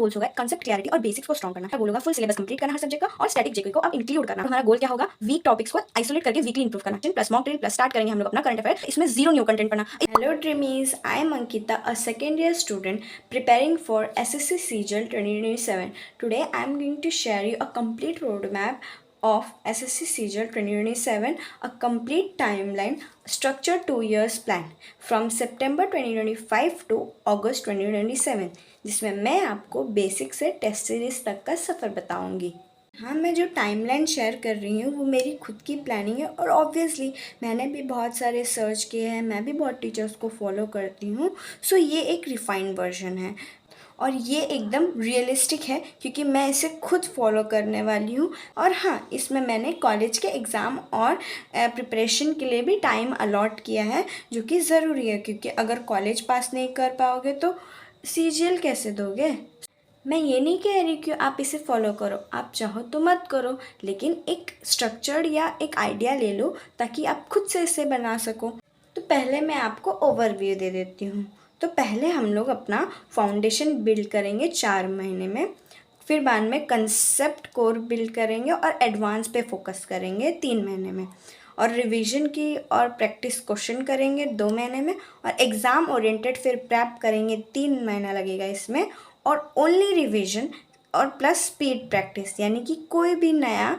Goals होगा concept clarity और basics को स्ट्रॉन्ग करना। गोल होगा फुल सिलेबस कंप्लीट करना हर सब्जेक्ट का और स्टैटिक जेके को अब इंक्लूड करना। हमारा गोल क्या होगा, वीक टॉपिक्स को आइसोलेट करके वीकली इंप्रूव करना। Plus mock drill plus start करेंगे हम लोग अपना करंट अफेयर, इसमें जीरो न्यू कंटेंट पढ़ना। Hello Dreamies, I am Ankita, a second year student preparing for SSC CGL 2027. Today I am going to share you a complete roadmap of SSC CGL 2027, a complete timeline, structured 2 years plan from September 2025 to August 2027, जिसमें मैं आपको basic से test series तक का सफ़र बताऊंगी। हाँ, मैं जो टाइमलाइन शेयर कर रही हूँ वो मेरी खुद की प्लानिंग है और ऑब्वियसली मैंने भी बहुत सारे सर्च किए हैं, मैं भी बहुत टीचर्स को फॉलो करती हूँ। सो ये एक रिफाइंड वर्जन है और ये एकदम रियलिस्टिक है क्योंकि मैं इसे खुद फॉलो करने वाली हूँ। और हाँ, इसमें मैंने कॉलेज के एग्ज़ाम और प्रिपरेशन के लिए भी टाइम अलॉट किया है, जो कि ज़रूरी है क्योंकि अगर कॉलेज पास नहीं कर पाओगे तो CGL कैसे दोगे। मैं ये नहीं कह रही कि आप इसे फॉलो करो, आप चाहो तो मत करो, लेकिन एक स्ट्रक्चर्ड या एक आइडिया ले लो ताकि आप खुद से इसे बना सको। तो पहले मैं आपको ओवरव्यू दे देती हूँ। तो पहले हम लोग अपना फाउंडेशन बिल्ड करेंगे 4 महीने में, फिर बाद में कंसेप्ट कोर बिल्ड करेंगे और एडवांस पे फोकस करेंगे 3 महीने में, और रिवीजन की और प्रैक्टिस क्वेश्चन करेंगे 2 महीने में, और एग्ज़ाम ओरिएंटेड फिर प्रैप करेंगे 3 महीना लगेगा इसमें, और ओनली रिवीजन और प्लस स्पीड प्रैक्टिस, यानी कि कोई भी नया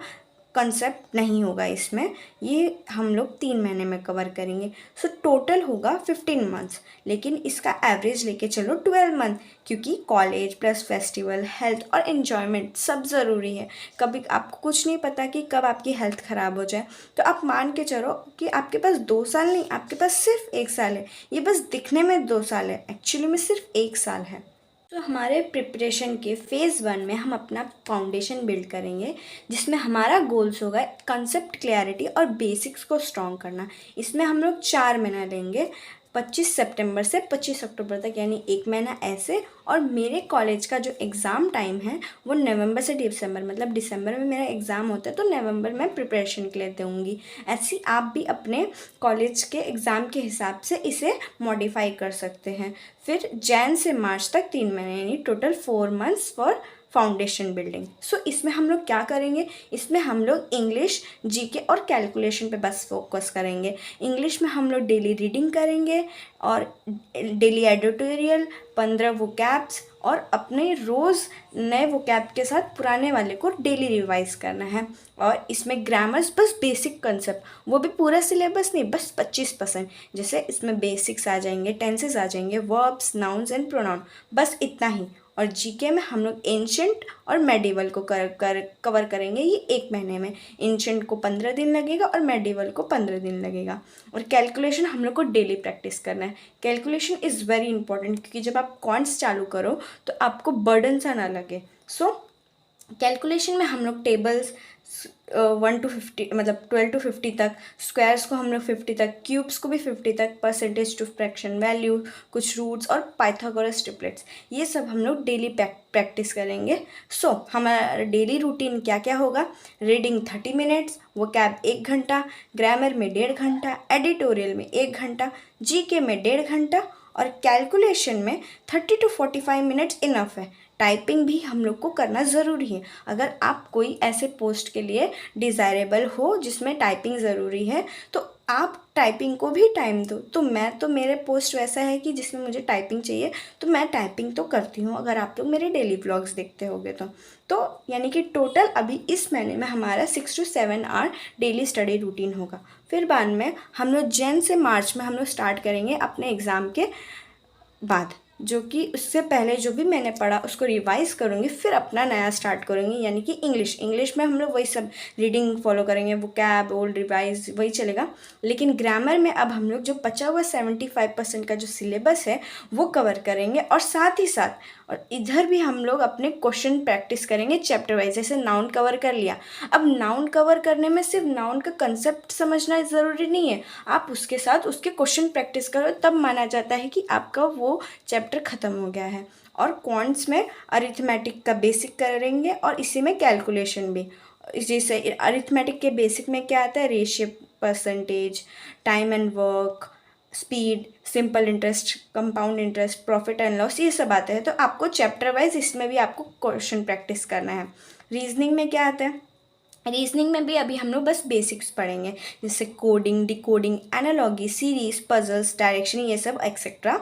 कंसेप्ट नहीं होगा इसमें। ये हम लोग 3 महीने में कवर करेंगे। सो टोटल होगा 15 मंथ्स, लेकिन इसका एवरेज लेके चलो 12 मंथ, क्योंकि कॉलेज प्लस फेस्टिवल, हेल्थ और एन्जॉयमेंट सब ज़रूरी है। कभी आपको कुछ नहीं पता कि कब आपकी हेल्थ ख़राब हो जाए, तो आप मान के चलो कि आपके पास 2 साल नहीं, आपके पास सिर्फ 1 साल है। ये बस दिखने में 2 साल है, एक्चुअली में सिर्फ 1 साल है। तो हमारे प्रिपरेशन के फेज़ 1 में हम अपना फाउंडेशन बिल्ड करेंगे, जिसमें हमारा गोल्स होगा कंसेप्ट क्लैरिटी और बेसिक्स को स्ट्रॉन्ग करना। इसमें हम लोग 4 महीना लेंगे, 25 सितंबर से 25 अक्टूबर तक, यानी 1 महीना ऐसे। और मेरे कॉलेज का जो एग्ज़ाम टाइम है वो नवंबर से दिसंबर, मतलब दिसंबर में मेरा एग्ज़ाम होता है तो नवंबर में प्रिपरेशन के लिए दूँगी। ऐसे आप भी अपने कॉलेज के एग्ज़ाम के हिसाब से इसे मॉडिफाई कर सकते हैं। फिर जैन से मार्च तक 3 महीने, यानी total 4 months for foundation building. So इसमें हम लोग क्या करेंगे, इसमें हम लोग इंग्लिश, जीके और कैलकुलेशन पे बस फोकस करेंगे। इंग्लिश में हम लोग डेली रीडिंग करेंगे और डेली एडिटोरियल, 15 वोकैब्स, और अपने रोज़ नए वोकैब के साथ पुराने वाले को डेली रिवाइज करना है। और इसमें ग्रामर्स बस बेसिक कंसेप्ट, वो भी पूरा सिलेबस नहीं, बस 25%। जैसे इसमें बेसिक्स आ जाएंगे, टेंसेस आ जाएंगे, वर्ब्स, नाउन्स एंड प्रोनाउन, बस इतना ही। और जीके में हम लोग एंशंट और मेडिवल को कवर करेंगे ये 1 महीने में। एंशंट को 15 दिन लगेगा और मेडिवल को 15 दिन लगेगा। और कैलकुलेशन हम लोग को डेली प्रैक्टिस करना है। कैलकुलेशन इज़ वेरी इंपॉर्टेंट, क्योंकि जब आप कॉन्ट्स चालू करो तो आपको बर्डन सा ना लगे। सो कैलकुलेशन में हम लोग टेबल्स 1 to 50, मतलब 12 to 50 तक, स्क्वायर्स को हम लोग 50 तक, क्यूब्स को भी 50 तक, परसेंटेज टू फ्रैक्शन वैल्यू, कुछ रूट्स और पाइथागोरस ट्रिपलेट्स, ये सब हम लोग डेली प्रैक्टिस करेंगे। सो हमारा डेली रूटीन क्या क्या होगा, रीडिंग 30 मिनट्स, वोकैब 1 घंटा, ग्रामर में 1.5 घंटा, एडिटोरियल में 1 घंटा, जीके में 1.5 घंटा, और कैलकुलेशन में 30 to 45 मिनट्स इनफ है। टाइपिंग भी हम लोग को करना ज़रूरी है। अगर आप कोई ऐसे पोस्ट के लिए डिज़ायरेबल हो जिसमें टाइपिंग ज़रूरी है तो आप टाइपिंग को भी टाइम दो। तो मेरे पोस्ट वैसा है कि जिसमें मुझे टाइपिंग चाहिए तो मैं टाइपिंग तो करती हूँ, अगर आप लोग मेरे डेली व्लॉग्स देखते होगे तो यानी कि टोटल अभी इस महीने में हमारा 6 to 7 hour daily study routine होगा। फिर बाद में हम लोग जैन से मार्च में हम लोग स्टार्ट करेंगे अपने एग्ज़ाम के बाद, जो कि उससे पहले जो भी मैंने पढ़ा उसको रिवाइज़ करूँगी, फिर अपना नया स्टार्ट करूँगी, यानी कि इंग्लिश में हम लोग वही सब रीडिंग फॉलो करेंगे, वोकैब, ओल्ड, रिवाइज, वही चलेगा। लेकिन ग्रामर में अब हम लोग जो बचा हुआ 75% का जो सिलेबस है वो कवर करेंगे, और साथ ही साथ और इधर भी हम लोग अपने क्वेश्चन प्रैक्टिस करेंगे चैप्टर वाइज। जैसे नाउन कवर कर लिया, अब नाउन कवर करने में सिर्फ नाउन का कंसेप्ट समझना ज़रूरी नहीं है, आप उसके साथ उसके क्वेश्चन प्रैक्टिस करो, तब माना जाता है कि आपका वो चैप्टर ख़त्म हो गया है। और क्वांट्स में अरिथमेटिक का बेसिक करेंगे और इसी में कैलकुलेशन भी। जैसे अरिथमेटिक के बेसिक में क्या आता है, ratio, percentage, time and work, speed, simple interest, compound interest, profit and loss, ये सब आते हैं। तो आपको चैप्टर वाइज इसमें भी आपको क्वेश्चन प्रैक्टिस करना है। रीजनिंग में क्या आता है? रीजनिंग में भी अभी हम लोग बस बेसिक्स पढ़ेंगे, जैसे coding, decoding, analogy, series, puzzles, direction, ये सब एक्सेट्रा।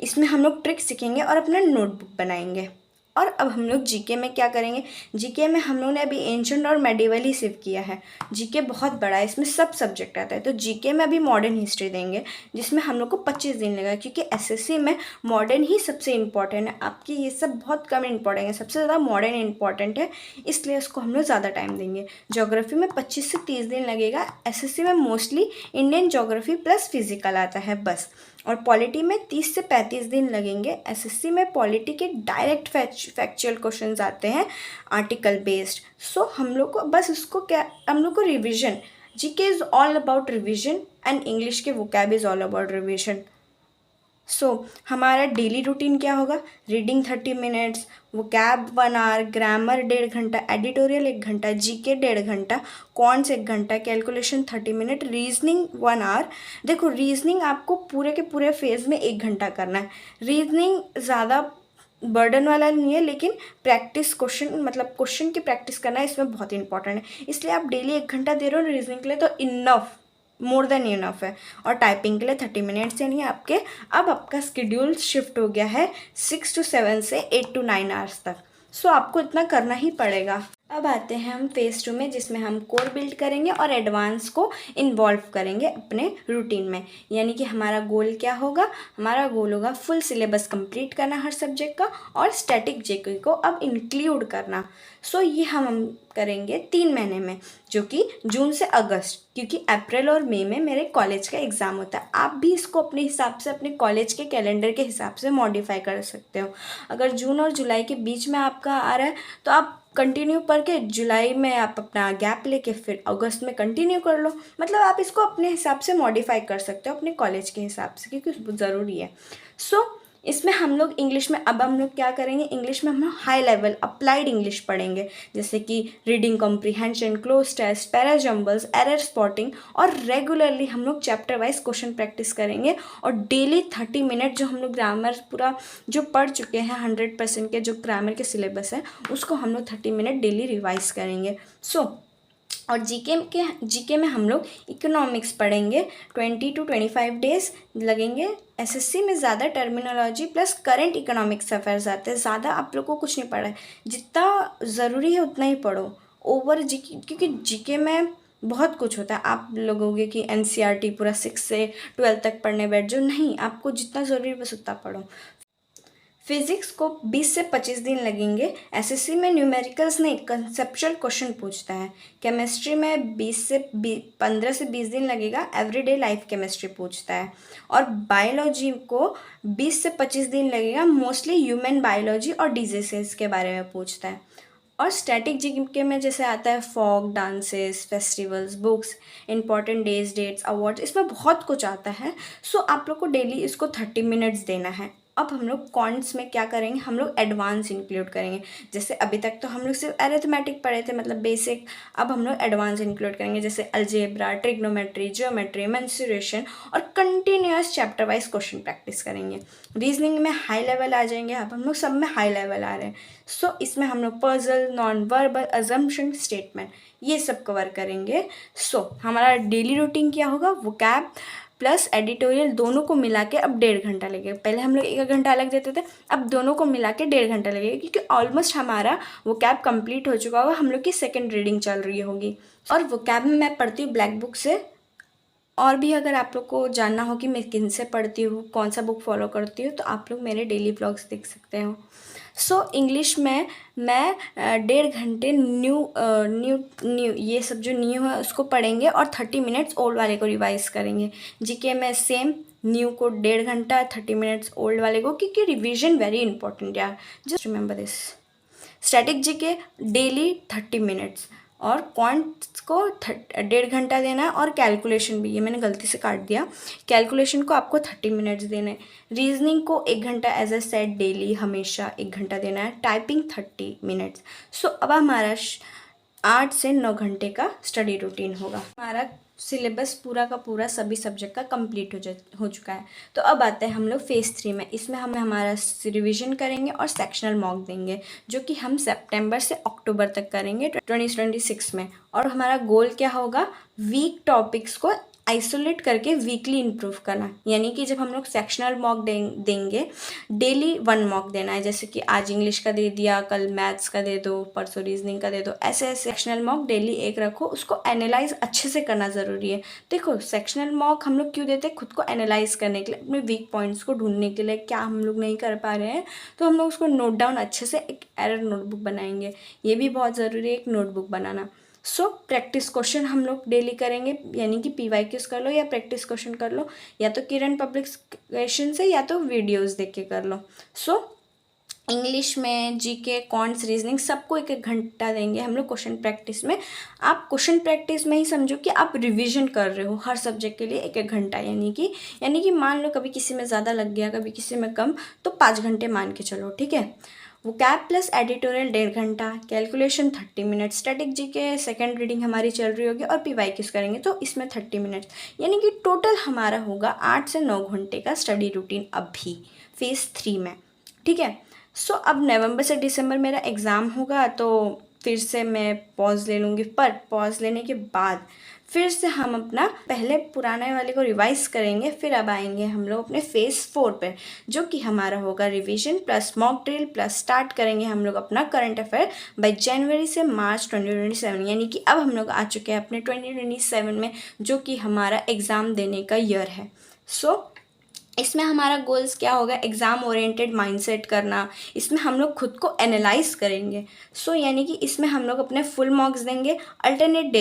इसमें हम लोग ट्रिक्स सीखेंगे और अपना नोटबुक बनाएंगे। और अब हम लोग जीके में क्या करेंगे? जीके में हम लोग ने अभी एंशंट और मेडिवल ही सिर्फ किया है। जीके बहुत बड़ा है, इसमें सब सब्जेक्ट आता है। तो जीके में अभी मॉडर्न हिस्ट्री देंगे, जिसमें हम लोग को 25 दिन लगेगा, क्योंकि एसएससी में मॉडर्न ही सबसे इम्पॉर्टेंट है। आपकी ये सब बहुत कम इम्पॉर्टेंट है, सबसे ज़्यादा मॉडर्न इम्पॉर्टेंट है, इसलिए उसको हम लोग ज़्यादा टाइम देंगे। ज्योग्राफी में 25 से 30 दिन लगेगा। एसएससी में mostly Indian geography plus physical आता है बस। और पॉलिटी में 30 से 35 दिन लगेंगे। एसएससी में पॉलिटी के डायरेक्ट फैक्चुअल क्वेश्चंस आते हैं, आर्टिकल बेस्ड। सो हम लोग को बस उसको क्या, हम लोग को revision, GK is all about revision and English के vocab is all about revision. हमारा डेली रूटीन क्या होगा? Reading 30 minutes, vocab 1 hour, grammar 1.5 घंटा, एडिटोरियल 1 घंटा, जीके 1.5 घंटा, कॉन्स 1 घंटा, कैलकुलेशन 30 मिनट, रीजनिंग 1 आवर। देखो रीजनिंग आपको पूरे के पूरे फेज में 1 घंटा करना है। रीजनिंग ज़्यादा बर्डन वाला नहीं है, लेकिन प्रैक्टिस क्वेश्चन, मतलब क्वेश्चन की प्रैक्टिस करना इसमें बहुत इंपॉर्टेंट है। इसलिए आप डेली 1 घंटा दे रहे हो रीजनिंग के लिए, तो इनफ, मोर देन इनफ है। और टाइपिंग के लिए 30 मिनट्स, यानी आपके अब आपका स्केड्यूल शिफ्ट हो गया है 6 to 7 से 8 to 9 आवर्स तक। आपको इतना करना ही पड़ेगा। अब आते हैं हम फेज़ 2 में, जिसमें हम कोर बिल्ड करेंगे और एडवांस को इन्वॉल्व करेंगे अपने रूटीन में। यानी कि हमारा गोल क्या होगा? हमारा गोल होगा फुल सिलेबस कंप्लीट करना हर सब्जेक्ट का, और स्टैटिक जीके को अब इंक्लूड करना। ये हम करेंगे 3 महीने में, जो कि जून से अगस्त, क्योंकि अप्रैल और मई में मेरे कॉलेज का एग्ज़ाम होता है। आप भी इसको अपने हिसाब से, अपने कॉलेज के कैलेंडर के हिसाब से मॉडिफाई कर सकते हो। अगर जून और जुलाई के बीच में आपका आ रहा है, तो आप कंटिन्यू करके जुलाई में आप अपना गैप लेके फिर अगस्त में कंटिन्यू कर लो। मतलब आप इसको अपने हिसाब से मॉडिफाई कर सकते हो, अपने कॉलेज के हिसाब से, क्योंकि ज़रूरी है। इसमें हम लोग इंग्लिश में, अब हम लोग क्या करेंगे? इंग्लिश में हम लोग हाई लेवल अप्लाइड इंग्लिश पढ़ेंगे, जैसे कि reading comprehension, cloze test, parajumbles, error spotting. और रेगुलरली हम लोग चैप्टर वाइज क्वेश्चन प्रैक्टिस करेंगे। और डेली 30 मिनट जो हम लोग ग्रामर पूरा जो पढ़ चुके हैं 100% के जो ग्रामर के सिलेबस है, उसको हम लोग 30 मिनट डेली रिवाइज करेंगे। और जीके में हम लोग इकोनॉमिक्स पढ़ेंगे। 20 to 25 डेज लगेंगे। एसएससी में ज़्यादा terminology plus current economics affairs आते हैं। ज़्यादा आप लोग को कुछ नहीं पढ़ा है, जितना ज़रूरी है उतना ही पढ़ो। ओवर जीके, क्योंकि जीके में बहुत कुछ होता है। आप लोगोगे कि एनसीईआरटी पूरा 6 से 12 तक पढ़ने बैठ जाओ, नहीं, आपको जितना ज़रूरी है बस उतना पढ़ो। फिजिक्स को 20 से 25 दिन लगेंगे। एसएससी में न्यूमेरिकल्स नहीं, कंसेप्चुअल क्वेश्चन पूछता है। केमिस्ट्री में 15 से 20 दिन लगेगा, एवरीडे लाइफ केमिस्ट्री पूछता है। और बायोलॉजी को 20 से 25 दिन लगेगा, मोस्टली ह्यूमन बायोलॉजी और डिजीजेस के बारे में पूछता है। और स्टैटिक जीके में जैसे आता है folk, dances, festivals, books, important days, dates, awards, इसमें बहुत कुछ आता है। आप लोग को डेली इसको 30 मिनट्स देना है। अब हम लोग कॉन्ट्स में क्या करेंगे? हम लोग एडवांस इंक्लूड करेंगे। जैसे अभी तक तो हम लोग सिर्फ अरिथमेटिक पढ़े थे, मतलब बेसिक। अब हम लोग एडवांस इंक्लूड करेंगे, जैसे अलजेब्रा, ट्रिग्नोमेट्री, जियोमेट्री, मेंसुरेशन, और continuous chapter wise question practice करेंगे। रीजनिंग में हाई लेवल आ जाएंगे। अब हम लोग सब में हाई लेवल आ रहे हैं। इसमें हम लोग puzzle, non verbal, assumption, statement, ये सब कवर करेंगे। हमारा डेली रूटीन क्या होगा? वोकैब प्लस एडिटोरियल दोनों को मिला के अब 1.5 घंटा लगेगा। पहले हम लोग 1 घंटा अलग देते थे, अब दोनों को मिला के 1.5 घंटा लगेगा, क्योंकि ऑलमोस्ट हमारा वो कैब कंप्लीट हो चुका होगा। हम लोग की सेकंड रीडिंग चल रही होगी। और वो कैब में मैं पढ़ती हूँ ब्लैक बुक से। और भी अगर आप लोग को जानना हो कि मैं किन से पढ़ती हूँ, कौन सा बुक फॉलो करती हूँ, तो आप लोग मेरे डेली ब्लॉग्स देख सकते हो। इंग्लिश में मैं 1.5 घंटे न्यू ये सब जो न्यू है उसको पढ़ेंगे, और 30 मिनट्स ओल्ड वाले को रिवाइज करेंगे। जीके में सेम, न्यू को 1.5 घंटा, 30 मिनट्स ओल्ड वाले को, क्योंकि रिवीजन वेरी इंपॉर्टेंट यार, just remember this. Static GK daily 30 minutes, और क्वांट्स को 1.5 घंटा देना है। और कैलकुलेशन भी, ये मैंने गलती से काट दिया, कैलकुलेशन को आपको 30 मिनट्स देने। रीजनिंग को 1 घंटा, एज ए सेट, डेली हमेशा 1 घंटा देना है। Typing 30 minutes. अब हमारा 8 से 9 घंटे का स्टडी रूटीन होगा। हमारा सिलेबस पूरा का पूरा सभी सब्जेक्ट का कंप्लीट हो चुका है। तो अब आते हैं हम लोग फेज़ 3 में। इसमें हम हमारा रिवीजन करेंगे और सेक्शनल मॉक देंगे, जो कि हम सितंबर से अक्टूबर तक करेंगे 2026 में। और हमारा गोल क्या होगा, वीक टॉपिक्स को आइसोलेट करके वीकली इम्प्रूव करना। यानी कि जब हम लोग सेक्शनल मॉक देंगे, डेली 1 मॉक देना है। जैसे कि आज इंग्लिश का दे दिया, कल मैथ्स का दे दो, परसों रीजनिंग का दे दो, ऐसे सेक्शनल मॉक डेली एक रखो। उसको एनालाइज अच्छे से करना ज़रूरी है। देखो, सेक्शनल मॉक हम लोग क्यों देते हैं, खुद को एनालाइज करने के लिए, अपने वीक पॉइंट्स को ढूंढने के लिए, क्या हम लोग नहीं कर पा रहे हैं, तो हम लोग उसको नोट डाउन अच्छे से एक एरर नोटबुक बनाएंगे। ये भी बहुत ज़रूरी है, एक नोटबुक बनाना। सो प्रैक्टिस क्वेश्चन हम लोग डेली करेंगे, यानी कि PYQs कर लो या प्रैक्टिस क्वेश्चन कर लो, या तो किरण पब्लिकेशन से, या तो वीडियोस देख के कर लो। सो इंग्लिश में GK, कॉन्ट्स, रीजनिंग सबको 1-1 घंटा देंगे हम लोग क्वेश्चन प्रैक्टिस में। आप क्वेश्चन प्रैक्टिस में ही समझो कि आप रिवीजन कर रहे हो हर सब्जेक्ट के लिए 1-1 घंटा। यानी कि मान लो कभी किसी में ज़्यादा लग गया, कभी किसी में कम, तो 5 घंटे मान के चलो, ठीक है। वोकैब प्लस एडिटोरियल 1.5 घंटा, calculation 30 minute, static GK second reading हमारी चल रही होगी, और PYQs करेंगे तो इसमें 30 मिनट। यानी कि टोटल हमारा होगा 8 से 9 घंटे का स्टडी रूटीन अभी फेज़ 3 में, ठीक है। सो अब नवंबर से दिसंबर मेरा एग्ज़ाम होगा, तो फिर से मैं पॉज ले लूँगी। पर पॉज लेने के बाद फिर से हम अपना पहले पुराने वाले को रिवाइज करेंगे। फिर अब आएंगे हम लोग अपने फेज़ 4 पे, जो कि हमारा होगा revision plus mock drill plus start करेंगे हम लोग अपना करंट अफेयर बाय जनवरी से मार्च 2027। यानी कि अब हम लोग आ चुके हैं अपने 2027 में, जो कि हमारा एग्ज़ाम देने का ईयर है। सो इसमें हमारा गोल्स क्या होगा, एग्ज़ाम ओरिएंटेड माइंडसेट करना। इसमें हम लोग खुद को एनालाइज करेंगे। सो यानी कि इसमें हम लोग अपने फुल मॉक्स देंगे अल्टरनेट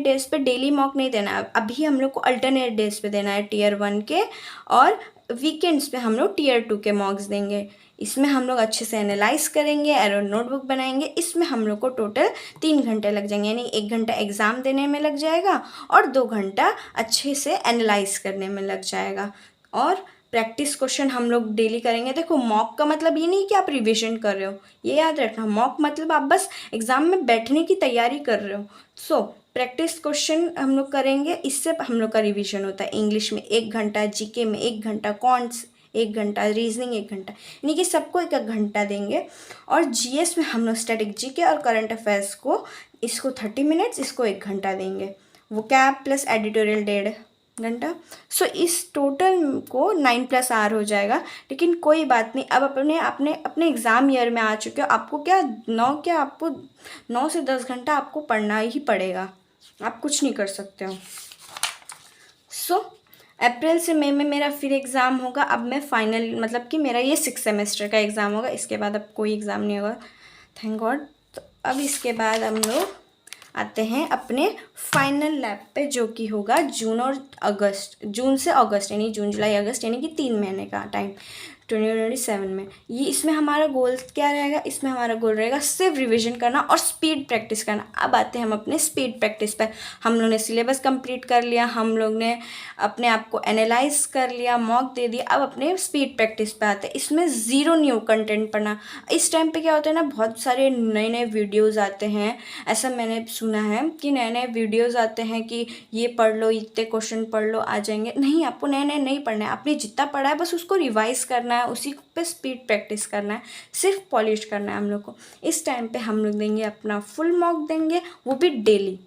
डेज पे डेली मॉक नहीं देना है। अभी हम लोग को अल्टरनेट डेज पे देना है टियर 1 के, और वीकेंड्स पे हम लोग टियर 2 के मॉक्स देंगे। इसमें हम लोग अच्छे से एनालाइज करेंगे, एरर नोटबुक बनाएंगे। इसमें हम लोग को टोटल 3 घंटे लग जाएंगे, यानी 1 घंटा एग्ज़ाम देने में लग जाएगा और 2 घंटा अच्छे से एनालाइज करने में लग जाएगा। और प्रैक्टिस क्वेश्चन हम लोग डेली करेंगे। देखो, मॉक का मतलब ये नहीं कि आप रिविजन कर रहे हो, ये याद रखना। मॉक मतलब आप बस एग्ज़ाम में बैठने की तैयारी कर रहे हो। सो प्रैक्टिस क्वेश्चन हम लोग करेंगे, इससे हम लोग का रिविजन होता है। इंग्लिश में 1 घंटा, GK में 1 घंटा, कॉन्ट्स 1 घंटा, रीजनिंग 1 घंटा, यानी कि सबको 1-1 घंटा देंगे। और GS में हम लोग स्टैटिक GK और करंट अफेयर्स को, इसको 30 मिनट्स, इसको 1 घंटा देंगे। वोकैब प्लस एडिटोरियल 1.5 घंटा। सो इस टोटल को 9+ आवर हो जाएगा। लेकिन कोई बात नहीं, अब अपने एग्ज़ाम ईयर में आ चुके हो। आपको आपको 9 से 10 घंटा आपको पढ़ना ही पड़ेगा, आप कुछ नहीं कर सकते हो। सो अप्रैल से मई में मेरा फिर एग्ज़ाम होगा। अब मैं फाइनल, मतलब कि मेरा ये 6 सेमेस्टर का एग्ज़ाम होगा। इसके बाद अब कोई एग्ज़ाम नहीं होगा, थैंक गॉड। तो अब इसके बाद हम लोग आते हैं अपने फाइनल लैब पे, जो कि होगा जून से अगस्त, यानी जून जुलाई अगस्त, यानी कि 3 महीने का टाइम 2027 में। ये इसमें हमारा गोल क्या रहेगा, इसमें हमारा गोल रहेगा सिर्फ रिवीजन करना और स्पीड प्रैक्टिस करना। अब आते हैं हम अपने स्पीड प्रैक्टिस पर। हम लोग ने सिलेबस कंप्लीट कर लिया, हम लोग ने अपने आप को एनालाइज कर लिया, मॉक दे दिया। अब अपने स्पीड प्रैक्टिस पे आते हैं। इसमें ज़ीरो न्यू कंटेंट पढ़ना। इस टाइम पे क्या होता है ना, बहुत सारे नए नए वीडियोज़ आते हैं। ऐसा मैंने सुना है कि नए नए वीडियोज़ आते हैं कि ये पढ़ लो, इतने क्वेश्चन पढ़ लो, आ जाएंगे। नहीं, आपको नए नए नहीं पढ़ना है। आपने जितना पढ़ा है बस उसको रिवाइज करना है, उसी पे स्पीड प्रैक्टिस करना है, सिर्फ पॉलिश करना है हम लोग को। इस टाइम पे हम लोग देंगे अपना फुल मॉक देंगे, वो भी डेली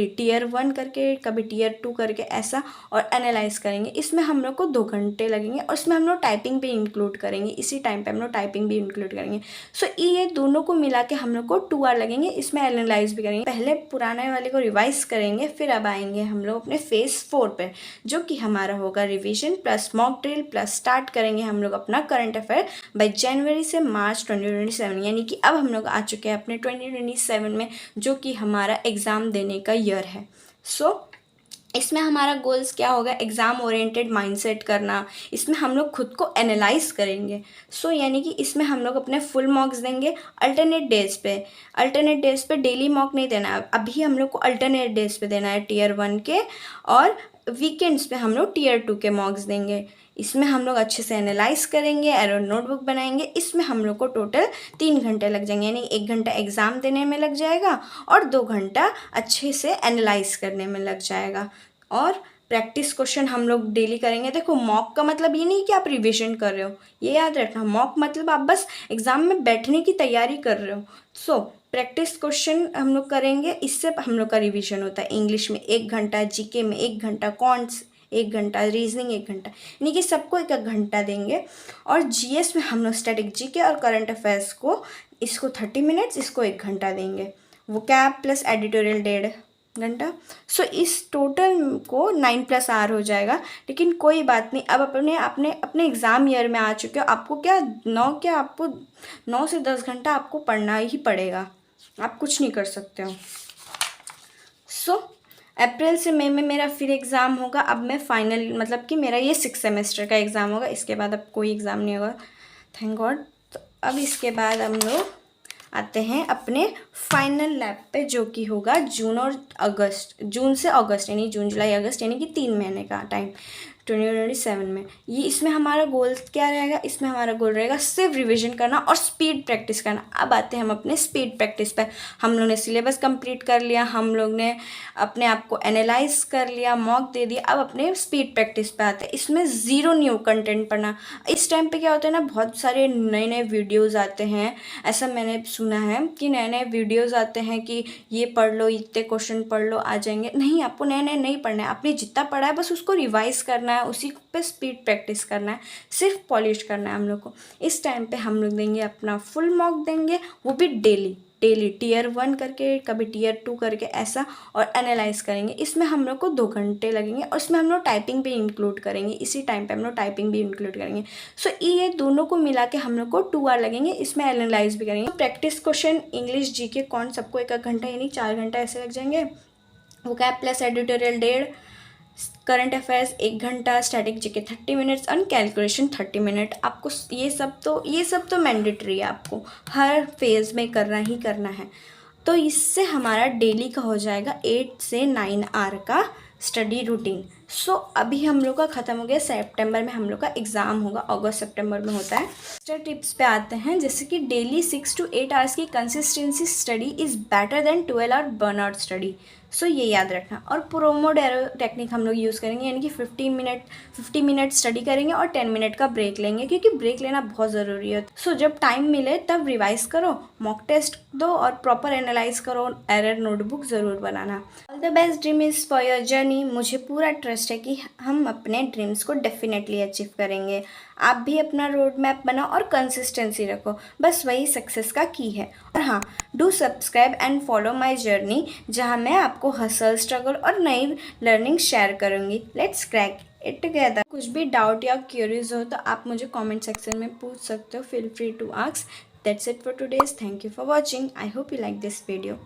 टियर 1 करके, कभी टियर 2 करके, ऐसा, और एनालाइज करेंगे। इसमें हम लोग को 2 घंटे लगेंगे, और इसमें हम लोग टाइपिंग भी इंक्लूड करेंगे। इसी टाइम पे हम लोग टाइपिंग भी इंक्लूड करेंगे। सो ये दोनों को मिला के हम लोग को 2 आवर लगेंगे। इसमें एनालाइज भी करेंगे। पहले पुराने वाले को रिवाइज करेंगे, फिर अब आएंगे हम लोग अपने फेज़ 4 पे, जो कि हमारा होगा revision plus mock drill plus start करेंगे हम लोग अपना करंट अफेयर बाय जनवरी से मार्च 2027। यानी कि अब हम लोग आ चुके हैं अपने 2027 में, जो कि हमारा एग्ज़ाम देने का ईयर है। सो इसमें हमारा गोल्स क्या होगा, एग्ज़ाम ओरिएंटेड माइंडसेट करना। इसमें हम लोग खुद को एनालाइज करेंगे। सो यानी कि इसमें हम लोग अपने फुल मॉक्स देंगे अल्टरनेट डेज पे डेली मॉक नहीं देना है। अभी हम लोग को अल्टरनेट डेज पे देना है टियर 1 के, और वीकेंड्स पे हम लोग टीयर 2 के मॉक्स देंगे। इसमें हम लोग अच्छे से एनालाइज करेंगे, एरर नोटबुक बनाएंगे। इसमें हम लोग को टोटल 3 घंटे लग जाएंगे, यानी 1 घंटा एग्ज़ाम देने में लग जाएगा और 2 घंटा अच्छे से एनालाइज करने में लग जाएगा। और प्रैक्टिस क्वेश्चन हम लोग डेली करेंगे। देखो, मॉक का मतलब ये नहीं कि आप रिविजन कर रहे हो, ये याद रखना। मॉक मतलब आप बस एग्ज़ाम में बैठने की तैयारी कर रहे हो। सो प्रैक्टिस क्वेश्चन हम लोग करेंगे, इससे हम लोग का रिविजन होता है। इंग्लिश में 1 घंटा, जीके में 1 घंटा, कॉन्ट्स 1 घंटा, रीजनिंग 1 घंटा, यानी कि सबको 1 घंटा देंगे। और जीएस में हम लोग स्टैटिक जीके और करंट अफेयर्स को, इसको 30 मिनट्स, इसको 1 घंटा देंगे। वोकैब प्लस एडिटोरियल 1.5 घंटा। सो इस टोटल को 9+R हो जाएगा। लेकिन कोई बात नहीं, अब अपने एग्ज़ाम ईयर में आ चुके हो, आपको आपको 9 से 10 घंटा आपको पढ़ना ही पड़ेगा, आप कुछ नहीं कर सकते हो। सो अप्रैल से मई में मेरा फिर एग्ज़ाम होगा। अब मैं फाइनल, मतलब कि मेरा ये 6 सेमेस्टर का एग्ज़ाम होगा, इसके बाद अब कोई एग्ज़ाम नहीं होगा, थैंक गॉड। तो अब इसके बाद हम लोग आते हैं अपने फाइनल लैब पे, जो कि होगा जून से अगस्त, यानी जून जुलाई अगस्त, यानी कि 3 महीने का टाइम 2027 में। ये इसमें हमारा गोल क्या रहेगा? इसमें हमारा गोल रहेगा सिर्फ रिवीजन करना और स्पीड प्रैक्टिस करना। अब आते हैं हम अपने स्पीड प्रैक्टिस पर। हम लोग ने सिलेबस कंप्लीट कर लिया, हम लोग ने अपने आप को एनालाइज कर लिया, मॉक दे दिया। अब अपने स्पीड प्रैक्टिस पे आते हैं। इसमें 0 न्यू कंटेंट पढ़ना। इस टाइम पे क्या होता है ना, बहुत सारे नए नए वीडियोज़ आते हैं। ऐसा मैंने सुना है कि नए नए वीडियोज़ आते हैं कि ये पढ़ लो, इतने क्वेश्चन पढ़ लो, आ जाएंगे। नहीं, आपको नए नए नहीं पढ़ना है। आपने जितना पढ़ा है बस उसको रिवाइज करना है, उसी पे स्पीड प्रैक्टिस करना है, सिर्फ पॉलिश करना है हम लोग को। इस टाइम पे हम लोग देंगे अपना फुल मॉक देंगे, वो भी डेली टीयर 1 करके, कभी टीयर 2 करके, ऐसा, और एनालाइज करेंगे। इसमें हम लोग को 2 घंटे लगेंगे और इसमें हम लोग टाइपिंग भी इंक्लूड करेंगे। इसी टाइम पे हम लोग टाइपिंग भी इंक्लूड करेंगे। सो ये दोनों को मिला के हम लोग को 2 आवर लगेंगे। इसमें एनालाइज भी करेंगे। प्रैक्टिस क्वेश्चन इंग्लिश, जीके, कौन, सबको 1 घंटा, यानी 4 घंटा ऐसे लग जाएंगे। Vocab plus editorial 1.5, current affairs 1 घंटा, स्टैटिक जीके 30 मिनट्स और कैलकुलेशन 30 मिनट। आपको ये सब तो मैंडेटरी है, आपको हर फेज़ में करना ही करना है। तो इससे हमारा डेली का हो जाएगा 8 से 9 आवर का स्टडी रूटीन। सो अभी हम लोग का ख़त्म हो गया। सितंबर में हम लोग का एग्ज़ाम होगा, अगस्त सितंबर में होता है। एक्स्ट्रा टिप्स पे आते हैं, जैसे कि डेली 6 to 8 आवर्स की consistency study is better than 12 hour burnout study. So ये याद रखना। और प्रोमोडेरो टेक्निक हम लोग यूज़ करेंगे, यानी कि 50 मिनट स्टडी करेंगे और 10 मिनट का ब्रेक लेंगे, क्योंकि ब्रेक लेना बहुत ज़रूरी है। सो जब टाइम मिले तब रिवाइज करो, मॉक टेस्ट दो और प्रॉपर एनालाइज करो। एरर नोटबुक ज़रूर बनाना। All the best dream is for your journey. मुझे पूरा ट्रस्ट है कि हम अपने ड्रीम्स को डेफिनेटली अचीव करेंगे। आप भी अपना रोड मैप बनाओ और कंसिस्टेंसी रखो, बस वही सक्सेस का की है। और हाँ, do subscribe and follow my journey, जहाँ मैं आपको हसल, स्ट्रगल और नई लर्निंग शेयर करूँगी। Let's crack it together. कुछ भी डाउट या क्यूरीज हो तो आप मुझे कमेंट सेक्शन में पूछ सकते हो। Feel free to ask. That's it for today's. Thank you for watching. I hope you like this video.